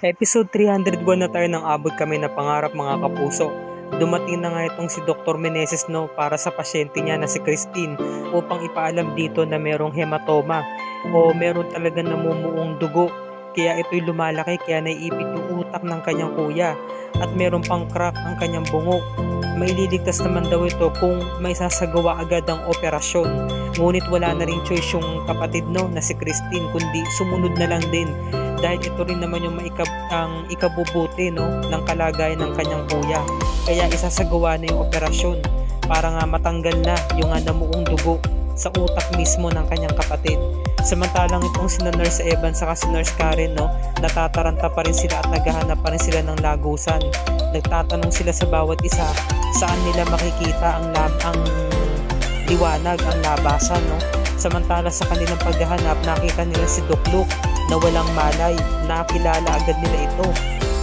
Episode 301 na tayo ng abot kami na pangarap mga kapuso. Dumating na nga itong si Dr. Meneses para sa pasyente niya na si Christine upang ipaalam dito na merong hematoma o meron talaga namumuong dugo. Kaya ito'y lumalaki kaya naiipit yung utak ng kanyang kuya at meron pang crack ang kanyang bungo. Maililigtas naman daw ito kung may sasagawa agad ang operasyon. Ngunit wala na ring choice yung kapatid na si Christine kundi sumunod na lang din dahil ito rin naman yung ang ikabubuti ng kalagayan ng kanyang kuya. Kaya isasagawa na yung operasyon para nga matanggal na yung namuong dugo sa utak mismo ng kanyang kapatid. Samantalang itong si Nurse Evan saka si Nurse Karen natataranta pa rin sila at naghahanap pa rin sila ng lagusan. Nagtatanong sila sa bawat isa saan nila makikita ang liwanag, ang labasan. Samantala sa kanilang paghahanap, nakita nila si Doc Luke na walang malay. Nakilala agad nila ito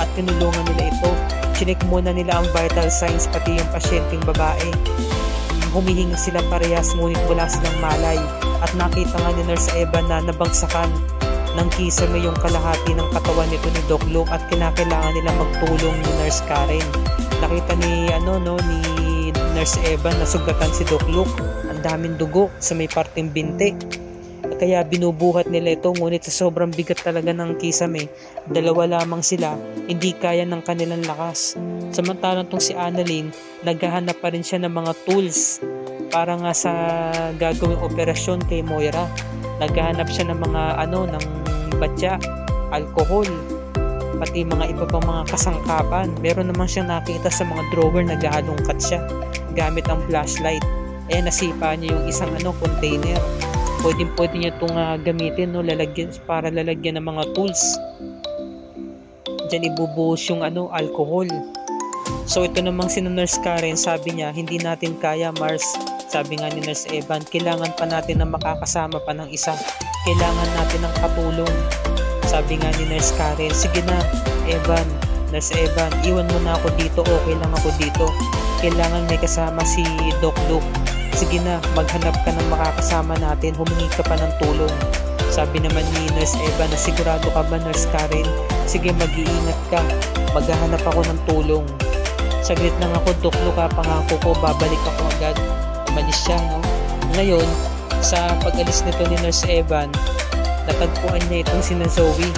at tinulungan nila ito. Chinek muna nila ang vital signs pati yung pasyenteng babae. Humihingi sila parehas ngunit wala silang malay at nakita nga ni Nurse Evan na nabagsakan ng kisame yung kalahati ng katawan nito ni Doc Luke at kinakailangan nila magtulong ni Nurse Karen. Nakita ni Nurse Evan na sugatan si Doc Luke, ang daming dugo sa may parteng binte. Kaya binubuhat nila ito ngunit sa sobrang bigat talaga ng kisame, dalawa lamang sila, hindi kaya ng kanilang lakas. Samantalang tong si Annalyn, naghahanap pa rin siya ng mga tools para nga sa gagawing operasyon kay Moira. Naghahanap siya ng mga ng batya, alcohol, pati mga iba pang mga kasangkapan. Meron naman siyang nakita sa mga drawer, naghahalongkat siya gamit ang flashlight. Nasipa niya yung isang container. Pwede niya itong gamitin para lalagyan ng mga tools. Diyan ibubuhos yung alcohol. So ito namang si Nurse Karen, sabi niya, hindi natin kaya Mars. Sabi nga ni Nurse Evan, kailangan pa natin na makakasama pa ng isa. Kailangan natin ng katulong. Sabi nga ni Nurse Karen, sige na Nurse Evan, iwan mo na ako dito, okay lang ako dito. Kailangan may kasama si Doc Luke. Sige na, maghanap ka ng makakasama natin, humingi ka pa ng tulong. Sabi naman ni Nurse Evan na sigurado ka ba Nurse Karen? Sige, mag-iingat ka, maghahanap ako ng tulong. Saglit lang ako Doc Luke, pangako ko, babalik ako agad. Umalis siya Ngayon, sa pag-alis nito ni Nurse Evan, natagpuan niya itong si Zoe.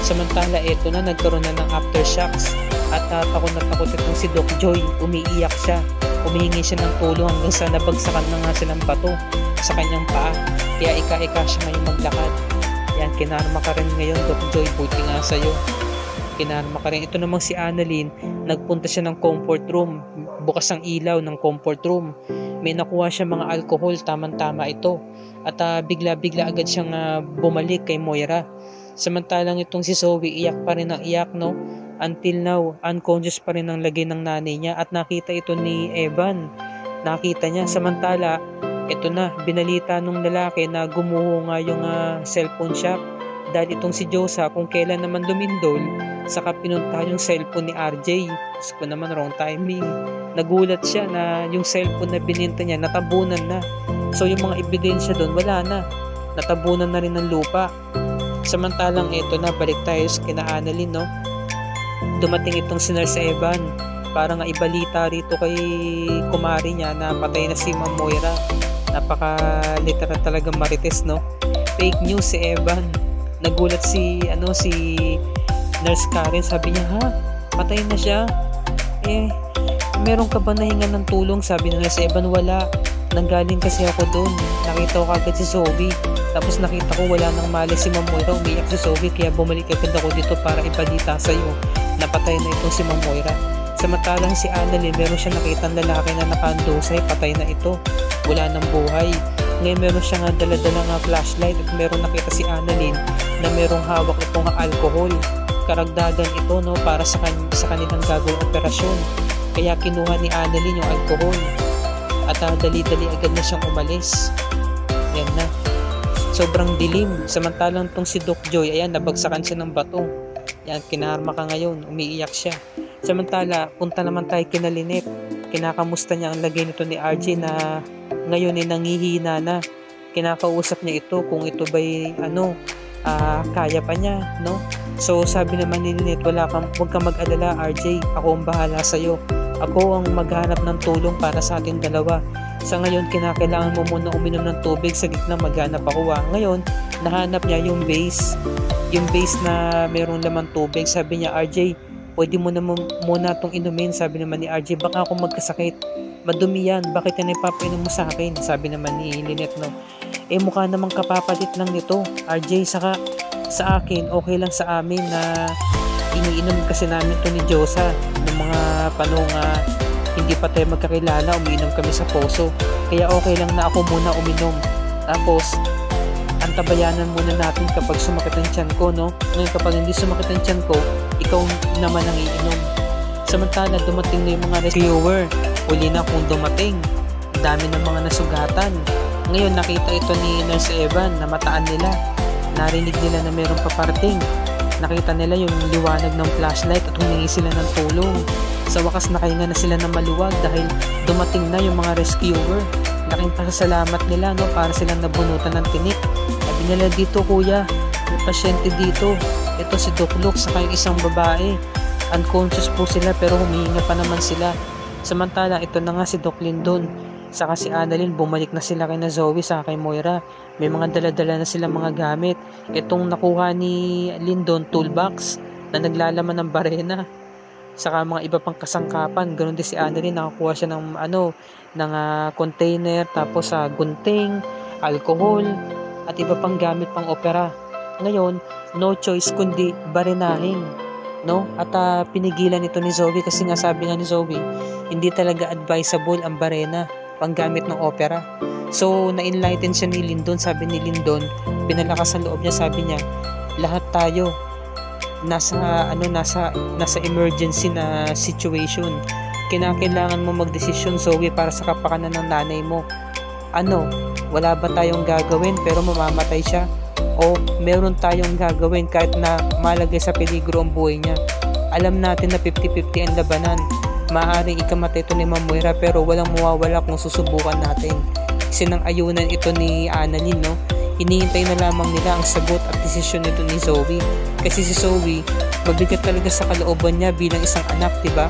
Samantala ito na nagkaroon na ng aftershocks at takot na takot itong si Doc Joy, umiiyak siya. Humihingi siya ng tulong hanggang sa nabagsakan na nga silang bato sa kanyang paa. Kaya ika-ika siya ngayon maglakad. Yan, kinarma ka rin ngayon Doc Joy, buti nga sa'yo. Kinarma ka rin. Ito namang si Annalyn, nagpunta siya ng comfort room. Bukas ang ilaw ng comfort room. May nakuha siya mga alcohol, tamang-tama ito. At bigla-bigla agad siyang bumalik kay Moira. Samantalang itong si Zoe, iyak pa rin ang iyak Until now, unconscious pa rin ang lagay ng nanay niya at nakita ito ni Evan. Nakita niya. Samantala, ito na, binalita nung lalaki na gumuho nga yung cellphone shop. Dahil itong si Josa, kung kailan naman lumindol, saka pinunta yung cellphone ni RJ. Gusto ko naman, wrong timing. Nagulat siya na yung cellphone na bininta niya, natabunan na. So yung mga ebidensya doon, wala na. Natabunan na rin ng lupa. Samantalang ito na, balik tayo kina Annalyn, Dumating itong si Nurse Evan para nga ibalita rito kay kumari niya na patay na si Ma'am Moira. Napaka-literal talagang marites, Fake news si Evan. Nagulat si Nurse Karen, sabi niya, patay na siya? Meron ka ba nahinga ng tulong? Sabi ni Nurse Evan, wala. Nanggaling kasi ako doon. Nakita ko kagad si Zoe. Tapos nakita ko wala nang mali si Ma'am Moira. Umiyak si Zoe kaya bumalik agad ako dito para ibalita sa'yo. Napatay na itong si Ma'am Moira. Samantalang si Annalyn, meron siya nakitang lalaki na nakaandusay, patay na ito. Wala nang buhay. Ngayon meron siya nga dala-dala flashlight at meron nakita si Annalyn na merong hawak itong alcohol. Karagdagan ito para sa kanilang gagawing operasyon. Kaya kinuha ni Annalyn yung alcohol. At dali-dali agad na siyang umalis. Yan na. Sobrang dilim. Samantalang tong si Doc Joy, ayan, nabagsakan siya ng bato. Yan, kinarma ka ngayon. Umiiyak siya. Samantala, punta naman tayo kina Lynette. Kinakamusta niya ang lagay nito ni RJ na ngayon nangihina na. Kinakausap niya ito kung ito ba'y kaya pa niya, no? So sabi naman ni Lynette, huwag kang mag-alala RJ, ako ang bahala sa'yo. Ako ang maghanap ng tulong para sa ating dalawa. Sa ngayon, kinakailangan mo muna uminom ng tubig, saglit lang maghanap ako. Ngayon, nahanap niya yung base na mayroong laman tubig. Sabi niya, RJ, pwede mo na muna itong inumin. Sabi naman ni RJ, baka ako magkasakit. Madumi yan, bakit yan ipapainom mo sa akin? Sabi naman ni Lynette, no? Mukha namang kapapalit lang nito, RJ, saka sa akin, okay lang sa amin na iniinom kasi namin to ni Josa ng mga panong hindi pa tayo magkakilala, umiinom kami sa poso, kaya okay lang na ako muna uminom, tapos antabayanan muna natin kapag sumakit ang tiyan ko, no? Ngayon kapag hindi sumakit ang tiyan ko, ikaw naman ang iinom. Samantala dumating na yung mga rescuer, huli na kung dumating, dami ng mga nasugatan. Ngayon nakita ito ni Nurse Evan na mataan nila, narinig nila na mayroong paparating. Nakita nila yung liwanag ng flashlight at humingi sila ng tulong. Sa wakas nakahinga na sila ng maluwag dahil dumating na yung mga rescuer. Laking pasasalamat nila, no, para silang nabunutan ng tinik. Sabi nila, dito kuya, may pasyente dito. Ito si Doc Luke saka yung isang babae. Unconscious po sila pero humihinga pa naman sila. Samantala ito na nga si Doc Lindon saka si Annalyn, bumalik na sila kay na Zoe saka kay Moira. May mga dala-dala na silang mga gamit. Itong nakuha ni Lindon, toolbox na naglalaman ng barena saka mga iba pang kasangkapan. Ganoon din si Annalyn, nakakuha siya ng container, tapos gunting, alcohol at iba pang gamit pang opera. Ngayon, no choice kundi barenahin, no? At pinigilan ito ni Zoe kasi nga sabi nga ni Zoe, hindi talaga advisable ang barena panggamit ng opera. So na-enlighten siya ni Lindon. Sabi ni Lindon, pinalakas ang loob niya, sabi niya, lahat tayo nasa emergency na situation. Kinakailangan mo magdesisyon, Zoe, para sa kapakanan ng nanay mo. Wala ba tayong gagawin pero mamamatay siya? O meron tayong gagawin kahit na malagay sa peligro ang buhay niya? Alam natin na 50-50 ang labanan. Maaaring ikamatay ito ni Ma'am Moira pero walang mawawala kung susubukan natin. Sinang-ayunan ito ni Annalyn, no? Hinihintay na lamang nila ang sagot at desisyon nito ni Zoe. Kasi si Zoe, mabigat talaga sa kalooban niya bilang isang anak, diba?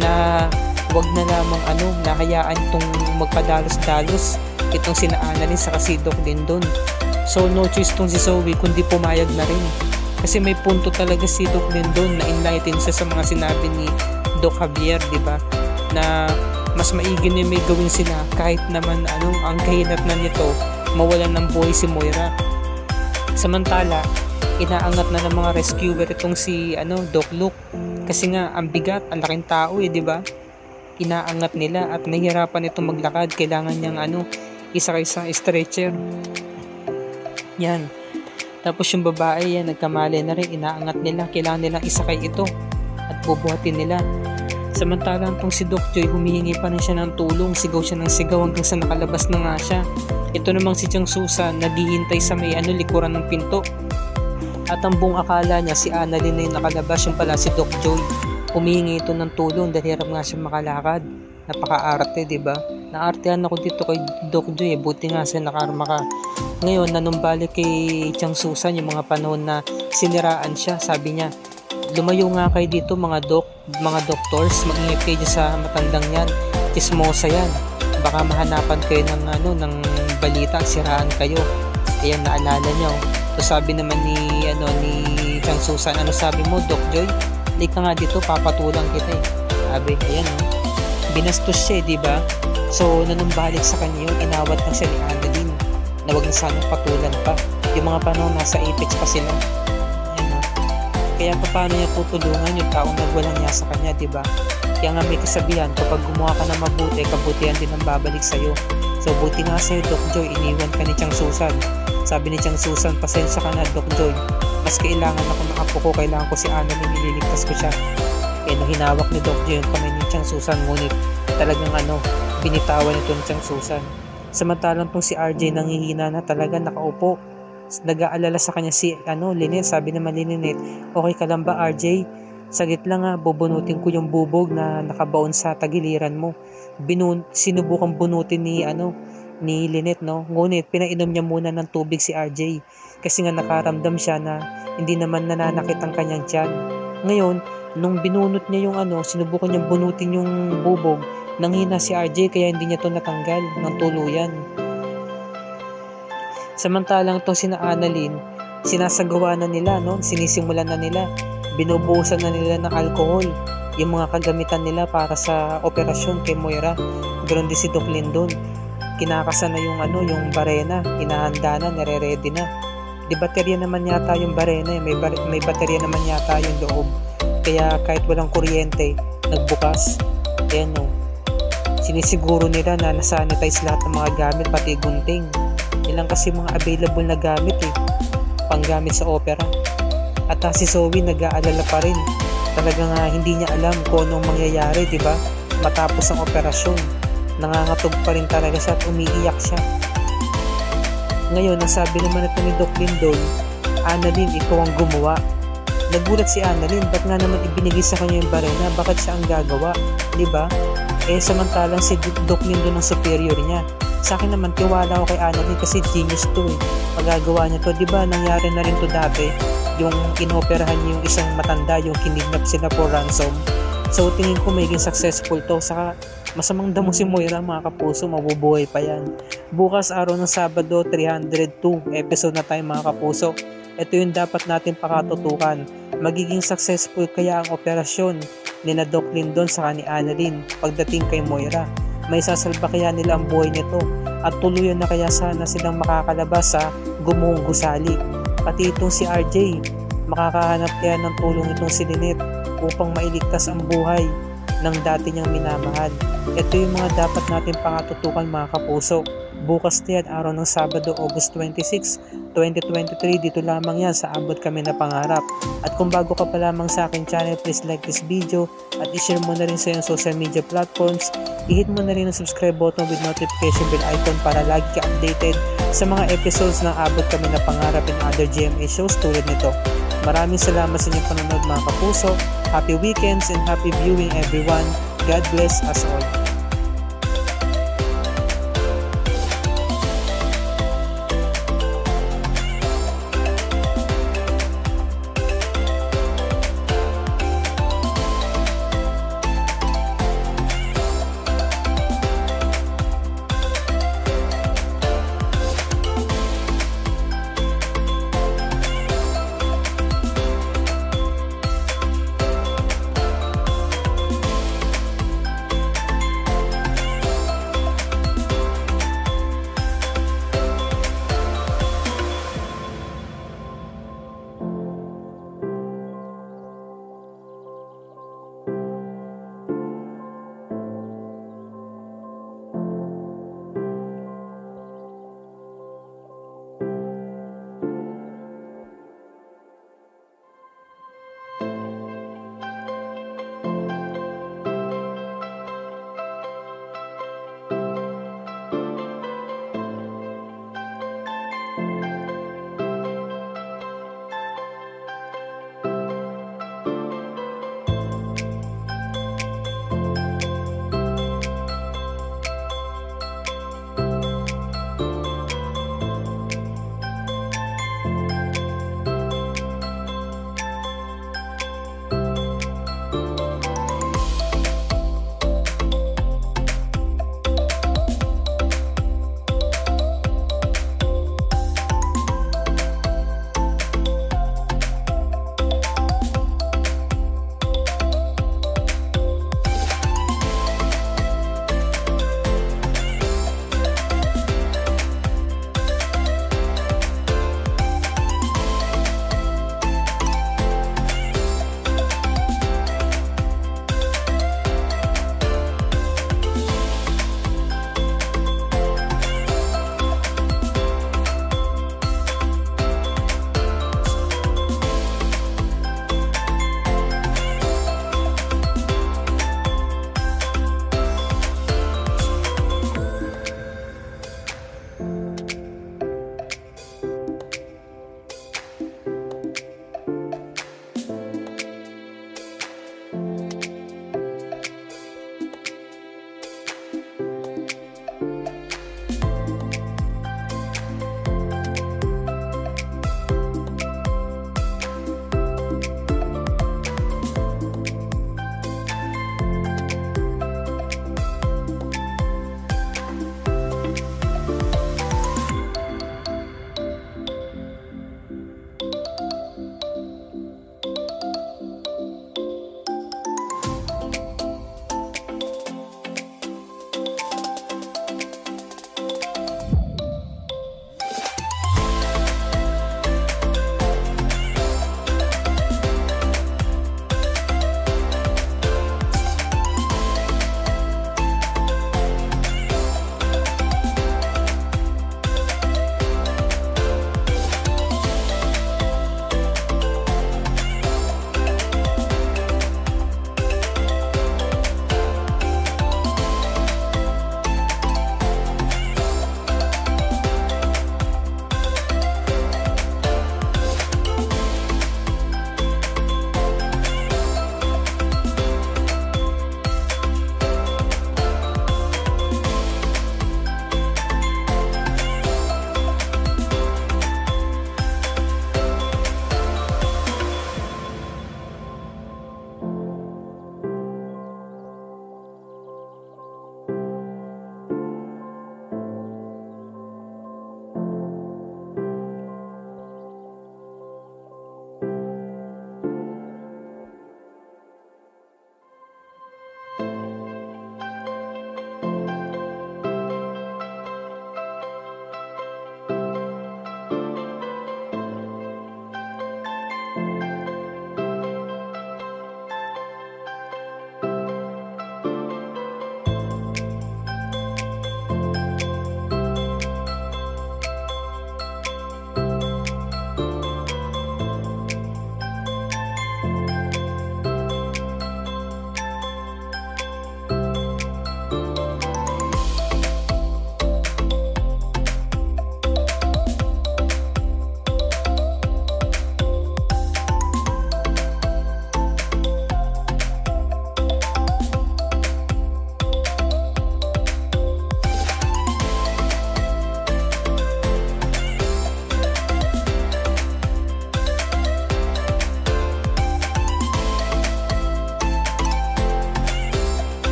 Na wag na lamang nahayaan itong magpadalos-dalos itong sina Annalyn sa si Doc Lindon. So no choice itong si Zoe kundi pumayag na rin. Kasi may punto talaga si Doc Lindon na enlighten siya sa mga sinabi ni Doc Javier, diba? Na mas maigi na may gawin sila kahit naman ang kahinatnan nito mawalan ng buhay si Moira. Samantala, inaangat na ng mga rescuer itong si Doc Luke kasi nga ang bigat, ang laking tao diba? Inaangat nila at nahihirapan itong maglakad, kailangan niyang isakay sa stretcher. Yan. Tapos yung babae yan, nagkamali na rin, inaangat nila, kailangan nilang isakay ito at bubuhatin nila. Samantalang tong si Doc Joy, humihingi pa rin siya ng tulong, sigaw siya ng sigaw hanggang sa nakalabas na nga siya. Ito namang si Chang Susan, naghihintay sa may likuran ng pinto. At ang buong akala niya si Annalyn na yung nakalabas, yung pala si Doc Joy. Humihingi ito ng tulong dahil hirap nga siya makalakad. Napaka-arte, diba? Naartehan ako dito kay Doc Joy, buti nga siya nakarma ka. Ngayon, nanumbalik kay Chang Susan yung mga panahon na siniraan siya. Sabi niya, lumayo nga kayo dito mga doctors, mag-ingat kayo sa matandang yan, chismosa yan, baka mahanapan kayo ng balita, siraan kayo. Ayan, naalala niyo. So sabi naman ni Chang Susan, sabi mo Doc Joy? Hindi ka nga dito, papatulang kita Sabi, ayan binastos siya, diba? So nanumbalik sa kanya yung inawat ng siya ni Annalyn na wag na sanang patulan pa. Yung mga panahon nasa apex pa sila. Kaya paano niya tutulungan yung taong nagwalang niya sa kanya, diba? Kaya nga may kasabihan, kapag gumawa ka ng mabuti, kabutihan din ang babalik sa'yo. So buti nga sa'yo, Doc Joy, iniwan ka ni Chang Susan. Sabi ni Chang Susan, pasensya ka na, Doc Joy. Mas kailangan ako ng apo ko, kailangan ko si Annalyn, nililigtas ko siya. Kaya hinawak ni Doc Joy yung kamay ni Chang Susan, ngunit talagang binitawan ito ni Chang Susan. Samantalang tong si RJ nanghihina na talaga, nakaupo. Nag-aalala sa kanya si Lynette. Sabi naman ni Lynette, okay ka lang ba RJ? Saglit lang bubunutin ko yung bubog na nakabaon sa tagiliran mo. Sinubukang bunutin ni Lynette, no? Ngunit pinainom niya muna ng tubig si RJ kasi nga nakaramdam siya na hindi naman nananakit ang kanyang tiyan. Ngayon, nung binunot niya yung sinubukan niyang bunutin yung bubog, nanghina si RJ kaya hindi niya to natanggal ng tuluyan. Samantalang to sina Annalyn, sinasagawa na nila, no? Sinisimulan na nila, binubuhusan na nila ng alcohol yung mga kagamitan nila para sa operasyon kay Moira. Ganoon din si Doc Lyndon, kinakasa na yung barena, hinahanda na, nire-ready na. Di baterya naman yata yung barena, may baterya naman yata yung loob. Kaya kahit walang kuryente, nagbukas. Ayan, no. Sinisiguro nila na nasanitize lahat ng mga gamit, pati gunting. Ilang kasi mga available na gamit panggamit sa opera. At si Zoe nag-aalala pa rin. Talagang hindi niya alam kung anong mangyayari, di ba? Matapos ang operasyon, nangangatog pa rin talaga siya at umiiyak siya. Ngayon, nasabi naman ito ni Doc Lyndon, Annalyn, ikaw ang gumawa. Nagulat si Annalyn, ba't nga naman ibinigay sa kanya yung barena? Bakit siya ang gagawa? Di ba? Samantalang si Doc Lyndon ang superior niya. Sa akin naman, tiwala ako kay Annalyn kasi genius to Magagawa niya to. Di ba, nangyari na rin to dati, yung inoperahan niya yung isang matanda, yung kinidnap sila for ransom. So tingin ko magiging successful to. Saka masamang damo si Moira, mga kapuso, mabubuhay pa yan. Bukas araw ng Sabado, 302 episode na tayo, mga kapuso. Ito yung dapat natin pakatutukan. Magiging successful kaya ang operasyon ni na Doc Lyndon sa ni Annalyn pagdating kay Moira? May sasalba kaya nila ang buhay nito? At tuluyan na kaya sana silang makakalabas sa gumuhong gusali? Pati itong si RJ, makakahanap kaya ng tulong itong si Lynette upang mailigtas ang buhay ng dati niyang minamahal. Ito yung mga dapat natin pakatutukan, mga kapuso. Bukas na yan, araw ng Sabado, August 26, 2023. Dito lamang yan sa Abot Kami na Pangarap. At kung bago ka pa lamang sa akin channel, please like this video at i-share mo na rin sa iyong social media platforms. I-hit mo na rin ang subscribe button with notification bell icon para lagi ka updated sa mga episodes ng Abot Kami na Pangarap and other GMA shows tulad nito. Maraming salamat sa inyong panonood, mga kapuso. Happy weekends and happy viewing, everyone. God bless us all.